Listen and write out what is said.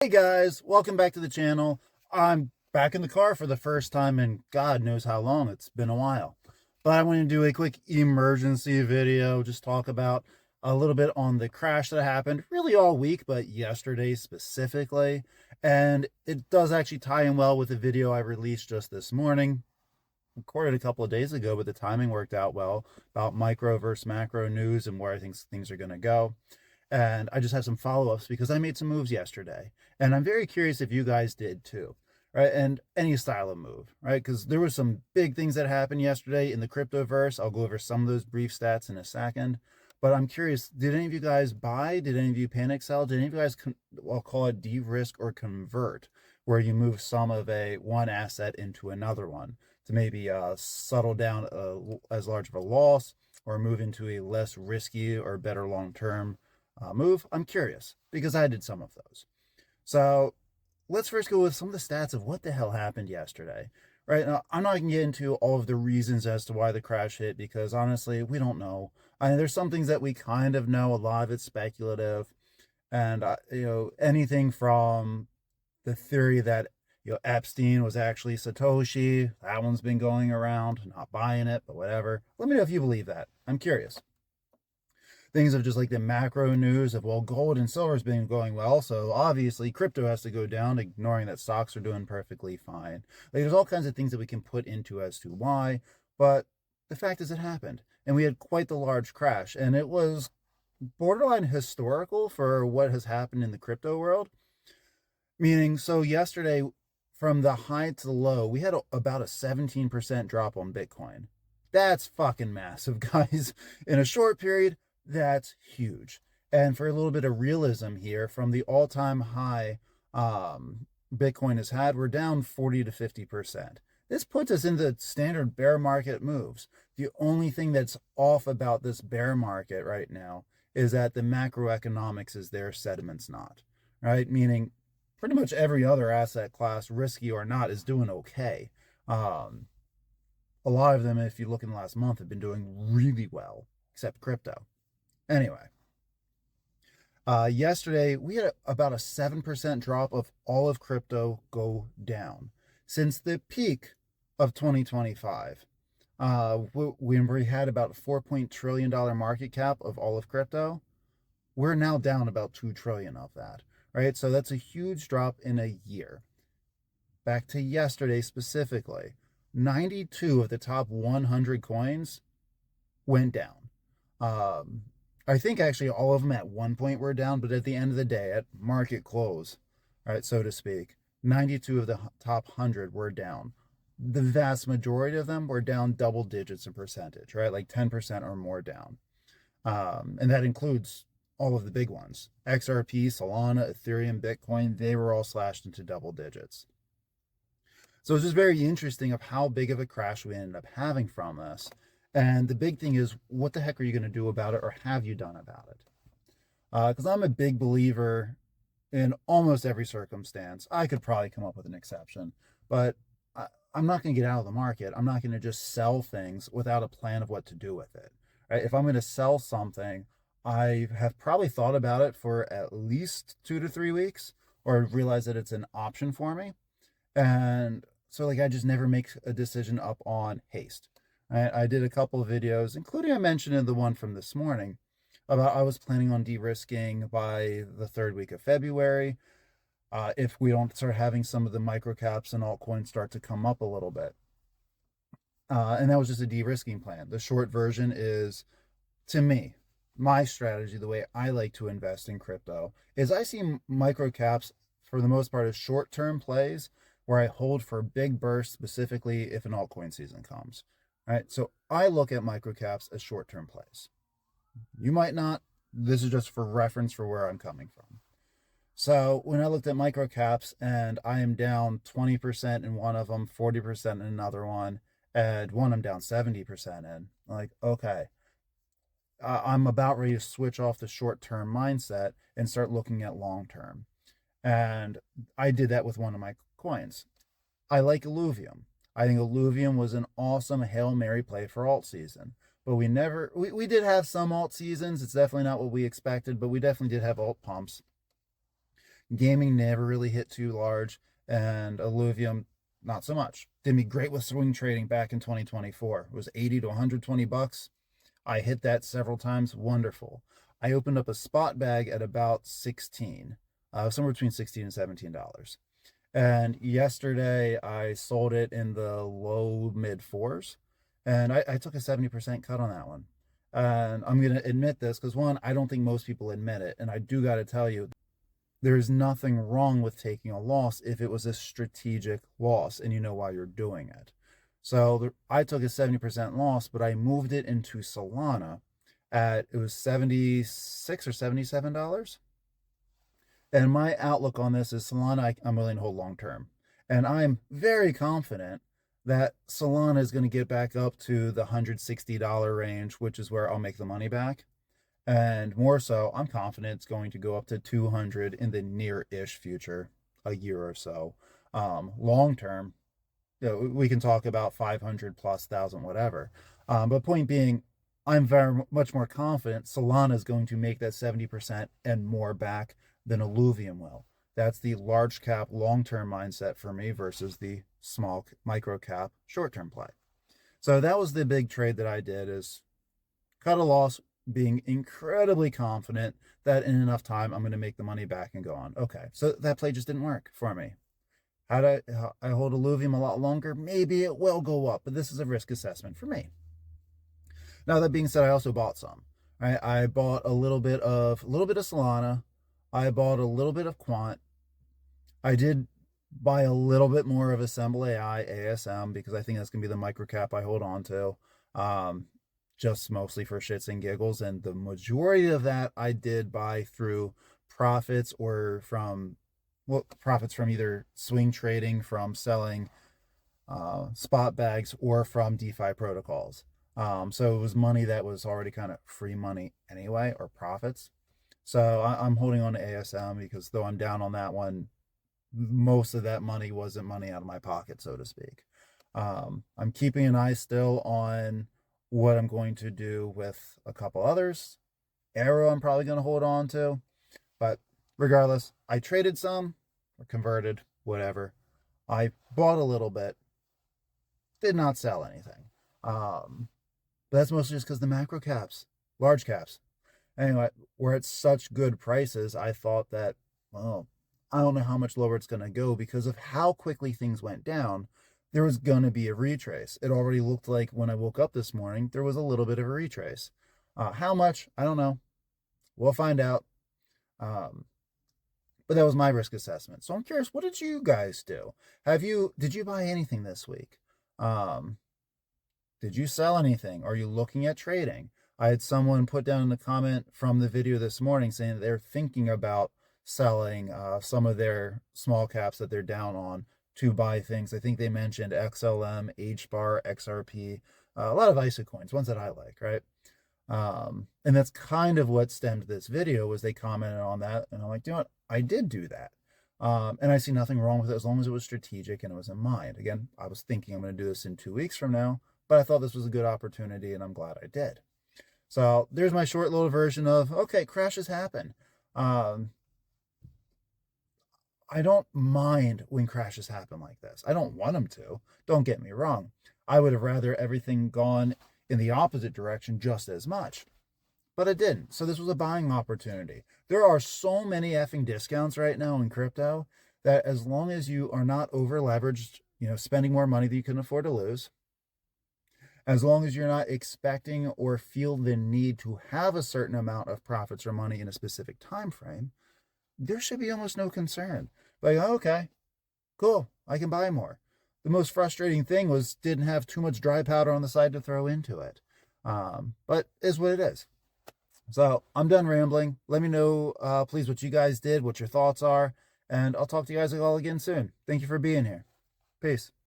Hey guys, welcome back to the channel. I'm back in the car for the first time in God knows how long. It's been a while. But I want to do a quick emergency video, just talk about a little bit on the crash that happened really all week, but yesterday specifically. And it does actually tie in well with the video I released just this morning. Recorded a couple of days ago, but the timing worked out well about micro versus macro news and where I think things are going to go. And I just have some follow-ups because I made some moves yesterday. And I'm very curious if you guys did too, right? And any style of move, right? Because there were some big things that happened yesterday in the cryptoverse. I'll go over some of those brief stats in a second. But I'm curious, did any of you guys buy? Did any of you panic sell? Did any of you guys, I'll call it de-risk or convert, where you move some of one asset into another one to maybe settle down as large of a loss or move into a less risky or better long-term move? I'm curious because I did some of those. So let's first go with some of the stats of what the hell happened yesterday. Right now, I'm not going to get into all of the reasons as to why the crash hit because honestly, we don't know. I mean, there's some things that we kind of know. A lot of it's speculative, and anything from the theory that Epstein was actually Satoshi. That one's been going around. Not buying it, but whatever. Let me know if you believe that. I'm curious. Things of just like the macro news of, well, gold and silver has been going well, so obviously crypto has to go down, ignoring that stocks are doing perfectly fine. Like, there's all kinds of things that we can put into as to why, but the fact is it happened, and we had quite the large crash, and it was borderline historical for what has happened in the crypto world. Meaning, so yesterday, from the high to the low, we had about a 17% drop on Bitcoin. That's fucking massive, guys. In a short period, that's huge. And for a little bit of realism here, from the all-time high Bitcoin has had, we're down 40 to 50%. This puts us in the standard bear market moves. The only thing that's off about this bear market right now is that the macroeconomics is there, sentiment's not, right? Meaning pretty much every other asset class, risky or not, is doing okay. A lot of them, if you look in the last month, have been doing really well, except crypto. Anyway, yesterday we had about a 7% drop of all of crypto go down since the peak of 2025. When we had about a $4 trillion market cap of all of crypto, we're now down about 2 trillion of that, right? So that's a huge drop in a year. Back to yesterday specifically, 92 of the top 100 coins went down. I think actually all of them at one point were down, but at the end of the day, at market close, right, so to speak, 92 of the top 100 were down. The vast majority of them were down double digits in percentage, right, like 10% or more down. And that includes all of the big ones. XRP, Solana, Ethereum, Bitcoin, they were all slashed into double digits. So it's just very interesting of how big of a crash we ended up having from this. And the big thing is, what the heck are you going to do about it, or have you done about it? Because I'm a big believer in almost every circumstance. I could probably come up with an exception, but I'm not going to get out of the market. I'm not going to just sell things without a plan of what to do with it. Right? If I'm going to sell something, I have probably thought about it for at least 2 to 3 weeks, or realize that it's an option for me. And so, like, I just never make a decision up on haste. I did a couple of videos, including I mentioned in the one from this morning, about I was planning on de-risking by the third week of February, if we don't start having some of the microcaps and altcoins start to come up a little bit. And that was just a de-risking plan. The short version is, to me, my strategy, the way I like to invest in crypto, is I see microcaps for the most part as short-term plays where I hold for big bursts, specifically if an altcoin season comes. Right, so I look at microcaps as short-term plays. You might not. This is just for reference for where I'm coming from. So when I looked at microcaps and I am down 20% in one of them, 40% in another one, and one I'm down 70% in, like, okay, I'm about ready to switch off the short-term mindset and start looking at long-term. And I did that with one of my coins. I like Illuvium. I think Illuvium was an awesome Hail Mary play for alt season. But we did have some alt seasons. It's definitely not what we expected, but we definitely did have alt pumps. Gaming never really hit too large, and alluvium, not so much. Did me great with swing trading back in 2024. It was 80 to 120 bucks. I hit that several times. Wonderful. I opened up a spot bag at about 16, somewhere between 16 and $17. And yesterday I sold it in the low mid fours, and I took a 70% cut on that one. And I'm going to admit this because, one, I don't think most people admit it. And I do got to tell you, there's nothing wrong with taking a loss if it was a strategic loss and you know why you're doing it. So I took a 70% loss, but I moved it into Solana it was $76 or $77. And my outlook on this is Solana, I'm willing to hold long term. And I'm very confident that Solana is going to get back up to the $160 range, which is where I'll make the money back. And more so, I'm confident it's going to go up to 200 in the near-ish future, a year or so. Long term, we can talk about 500 plus thousand, whatever. But point being, I'm very much more confident Solana is going to make that 70% and more back than alluvium will. That's the large cap long-term mindset for me versus the small micro cap short-term play. So that was the big trade that I did, is cut a loss, being incredibly confident that in enough time I'm going to make the money back and go on. Okay, so that play just didn't work for me. How do I hold alluvium a lot longer? Maybe it will go up, but this is a risk assessment for me. Now, that being said, I also bought some. Right? I bought a little bit of Solana. I bought a little bit of Quant. I did buy a little bit more of Assemble AI, ASM, because I think that's going to be the micro cap I hold on to, just mostly for shits and giggles. And the majority of that I did buy through profits or from profits from either swing trading, from selling spot bags, or from DeFi protocols. So it was money that was already kind of free money anyway, or profits. So I'm holding on to ASM because though I'm down on that one, most of that money wasn't money out of my pocket, so to speak. I'm keeping an eye still on what I'm going to do with a couple others. Aero I'm probably going to hold on to. But regardless, I traded some, or converted, whatever. I bought a little bit, did not sell anything. But that's mostly just because the macro caps, large caps. Anyway, we're at such good prices, I thought that, well, I don't know how much lower it's going to go because of how quickly things went down. There was going to be a retrace. It already looked like when I woke up this morning, there was a little bit of a retrace. How much? I don't know. We'll find out. But that was my risk assessment. So I'm curious, what did you guys do? Did you buy anything this week? Did you sell anything? Are you looking at trading? I had someone put down in the comment from the video this morning saying that they're thinking about selling some of their small caps that they're down on to buy things. I think they mentioned XLM, Hbar, XRP, a lot of ISO coins, ones that I like, right? And that's kind of what stemmed this video, was they commented on that, and I'm like, you know what? I did do that. And I see nothing wrong with it as long as it was strategic and it was in mind. Again, I was thinking I'm going to do this in 2 weeks from now, but I thought this was a good opportunity, and I'm glad I did. So there's my short little version of, okay, crashes happen. I don't mind when crashes happen like this. I don't want them to. Don't get me wrong. I would have rather everything gone in the opposite direction just as much. But it didn't. So this was a buying opportunity. There are so many effing discounts right now in crypto that as long as you are not over leveraged, spending more money than you can afford to lose, as long as you're not expecting or feel the need to have a certain amount of profits or money in a specific time frame, there should be almost no concern. Like, okay, cool, I can buy more. The most frustrating thing was didn't have too much dry powder on the side to throw into it. But is what it is. So I'm done rambling. Let me know, please, what you guys did, what your thoughts are, and I'll talk to you guys all again soon. Thank you for being here. Peace.